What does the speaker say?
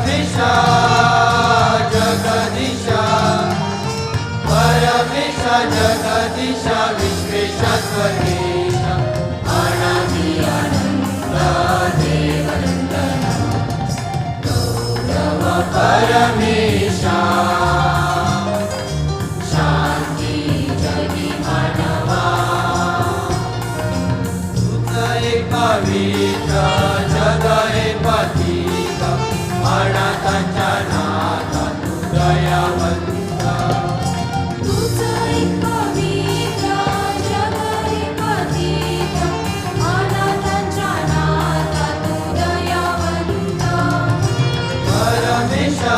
परमेशा जगदीशा परमेशा जगदीशा विश्वेश्वरेशा अनादि अनंत देवनंदना गौरव परमेशा शांती जगी मानवा तुझ एक पवित्र जग एक पतित अनाथांच्या नाथा तू दयावंत तुझं एक पवित्र जग एक पतित अनाथांच्या नाथा तू दयावंत परमेशा